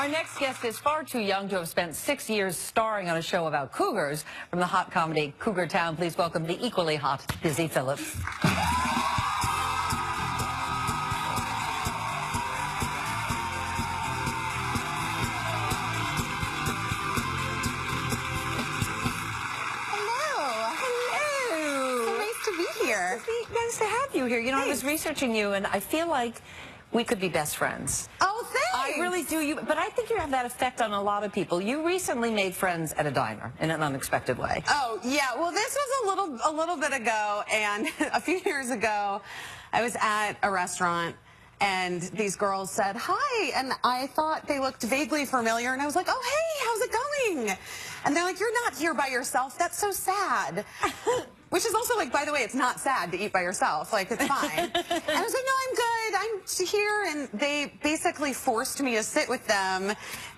Our next guest is far too young to have spent 6 years starring on a show about cougars. From the hot comedy Cougar Town, please welcome the equally hot Busy Phillips. Nice to have you here. You know, I was researching you, and I feel like we could be best friends. Oh, thanks. I really do. But I think you have that effect on a lot of people. You recently made friends at a diner in an unexpected way. Oh, yeah. Well, this was a little bit ago, and a few years ago, I was at a restaurant, and these girls said, hi, and I thought they looked vaguely familiar, and I was like, oh, hey, how's it going? And they're like, you're not here by yourself. That's so sad. Which is also like, by the way, it's not sad to eat by yourself. Like, it's fine. And I was like, no, I'm good. I'm here. And they basically forced me to sit with them.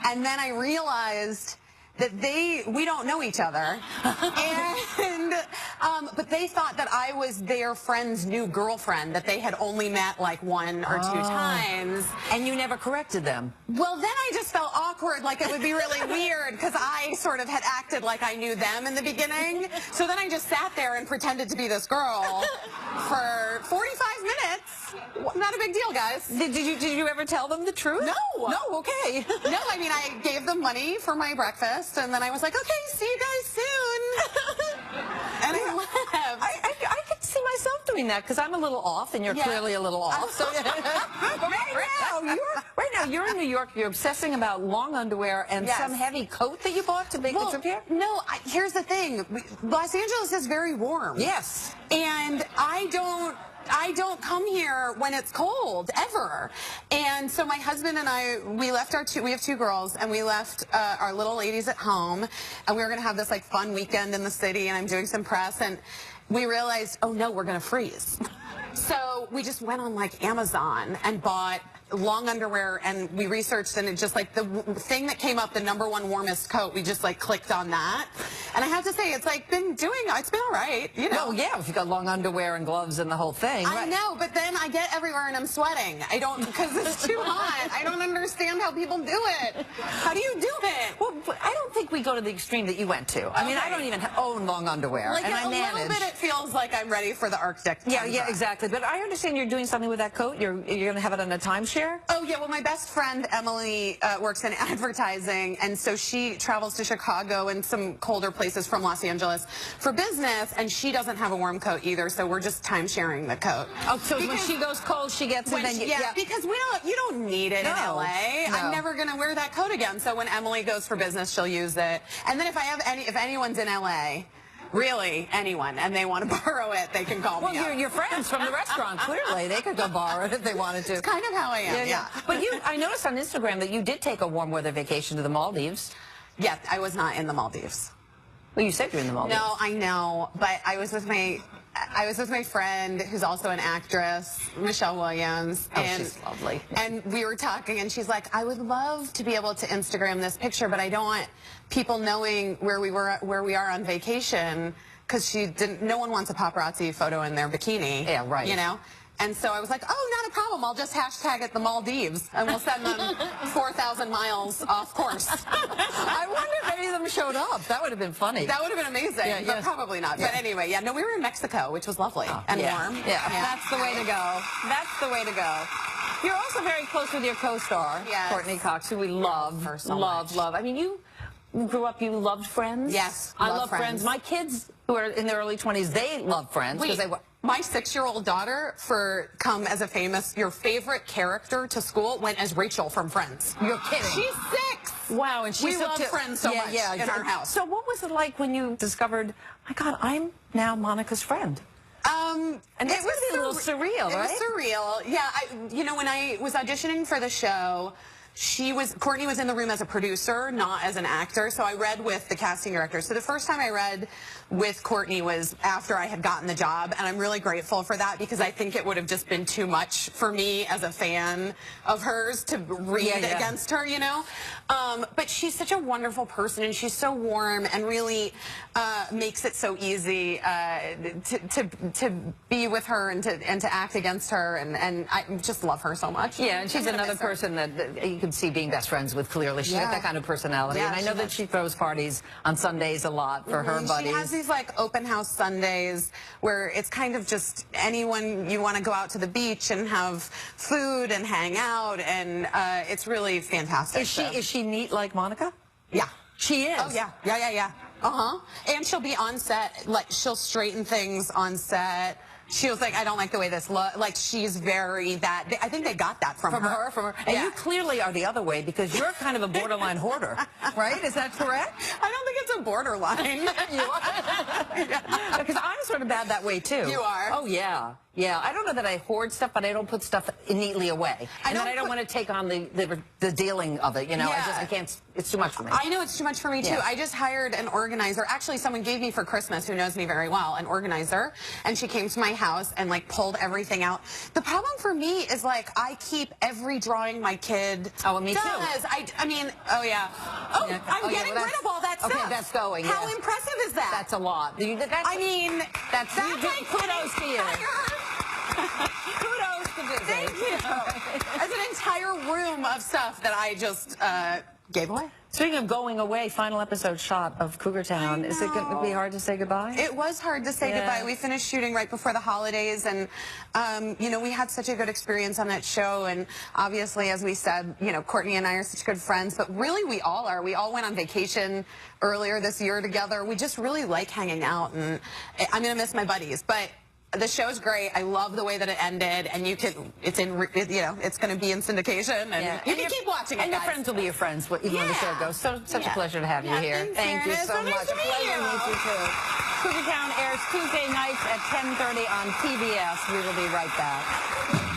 And then I realized that we don't know each other. But they thought that I was their friend's new girlfriend, that they had only met like 1 or 2 times. And you never corrected them? Well, then I just felt awkward, like it would be really weird, because I sort of had acted like I knew them in the beginning. So then I just sat there and pretended to be this girl for 45 minutes. Not a big deal, guys. Did you ever tell them the truth? No. No, okay. No, I mean, I gave them money for my breakfast, and then I was like, okay, see you guys soon. And I left. I could see myself doing that, because I'm a little off, and you're clearly a little off. So, right now, you're in New York. You're obsessing about long underwear and some heavy coat that you bought to make the trip here? No, here's the thing. Los Angeles is very warm. Yes. And I don't come here when it's cold, ever. And so my husband and I, we have 2 girls, and we left our little ladies at home, and we were going to have this like fun weekend in the city, and I'm doing some press, and we realized, oh no, we're going to freeze. So we just went on like Amazon and bought long underwear, and we researched, and it just like the thing that came up, the #1 warmest coat, we just like clicked on that. And I have to say, it's like it's been all right, you know. Oh yeah, if you got long underwear and gloves and the whole thing. I know, but then I get everywhere and I'm sweating. Because it's too hot. I don't understand how people do it. How do you do it? Well, I don't think we go to the extreme that you went to. I mean, I don't even own long underwear, like, and I manage. A little bit, it feels like I'm ready for the Arctic. Yeah, exactly. But I understand you're doing something with that coat. You're going to have it on a timeshare? Oh, yeah. Well, my best friend, Emily, works in advertising, and so she travels to Chicago and some colder places from Los Angeles for business, and she doesn't have a warm coat either, so we're just time-sharing the coat. Oh, so when she goes cold, she gets it, then because you don't need it in LA. No. I'm never going to wear that coat again, so when Emily goes for business, she'll use it. And then if anyone's in LA, really, anyone, and they want to borrow it, they can call me. Well, your friends from the restaurant, clearly. They could go borrow it if they wanted to. It's kind of how I am, yeah. But I noticed on Instagram that you did take a warm weather vacation to the Maldives. Yes, I was not in the Maldives. Well, you said you're in the Maldives. No, I know, but I was with my friend who's also an actress, Michelle Williams. Oh, she's lovely. And we were talking, and she's like, I would love to be able to Instagram this picture, but I don't want people knowing where we are on vacation, because no one wants a paparazzi photo in their bikini. Yeah, right. You know? And so I was like, oh, not a problem. I'll just hashtag it the Maldives, and we'll send them 4,000 miles off course. I wonder if any of them showed up. That would have been funny. That would have been amazing, but probably not. But anyway, no, we were in Mexico, which was lovely and warm. Yeah, that's the way to go. That's the way to go. You're also very close with your co-star, Courtney Cox, who we love, her so love. I mean, you grew up, you loved Friends? Yes, I love Friends. My kids, who are in their early 20s, they love Friends. My 6-year-old daughter, as a famous, your favorite character to school, went as Rachel from Friends. You're kidding. She's 6. Wow, and we love Friends so much in our house. So what was it like when you discovered, my God, I'm now Monica's friend? And it was a little surreal, right? It was surreal. Yeah, when I was auditioning for the show, Courtney was in the room as a producer, not as an actor, so I read with the casting director. So the first time I read with Courtney was after I had gotten the job, and I'm really grateful for that, because I think it would have just been too much for me as a fan of hers to read against her, you know? But she's such a wonderful person, and she's so warm, and really makes it so easy to be with her and to act against her, and I just love her so much. Yeah, and she's another person that could see being best friends with, clearly. She's got that kind of personality. Yeah, and I know that she throws parties on Sundays a lot for her buddies. She has these like open house Sundays where it's kind of just anyone you want to go out to the beach and have food and hang out, and it's really fantastic. Is she neat like Monica? Yeah. She is? Oh, yeah. And she'll be on set, like, she'll straighten things on set. She was like, I don't like the way this looks. Like, she's very that. I think they got that from her. And you clearly are the other way, because you're kind of a borderline hoarder, right? Is that correct? I don't think it's a borderline. You are? Because I'm sort of bad that way, too. You are? Oh, yeah. Yeah, I don't know that I hoard stuff, but I don't put stuff neatly away. And then I don't want to take on the dealing of it, you know. Yeah. I can't, it's too much for me. I know it's too much for me, too. Yeah. I just hired an organizer. Actually, someone gave me for Christmas, who knows me very well, an organizer. And she came to my house and, like, pulled everything out. The problem for me is, like, I keep every drawing my kid me does. too. I mean, I'm getting rid of all that stuff. Okay, that's going. How impressive is that? That's a lot. I mean, that's like kudos to you. Kudos to Disney. Thank you. That's an entire room of stuff that I just gave away. Speaking of going away, final episode shot of Cougar Town. Is it going to be hard to say goodbye? It was hard to say goodbye. We finished shooting right before the holidays, and you know, we had such a good experience on that show. And obviously, as we said, you know, Courtney and I are such good friends, but really we all are. We all went on vacation earlier this year together. We just really like hanging out, and I'm gonna miss my buddies, but the show's great. I love the way that it ended, and it's in, you know, it's going to be in syndication, and you can keep watching it, and guys. your friends will be your friends, even when the show goes. Such a pleasure to have you here. Thank you so much. Nice to meet you. Pleasure to meet you too. Cougar Town airs Tuesday nights at 10:30 on TBS. We will be right back.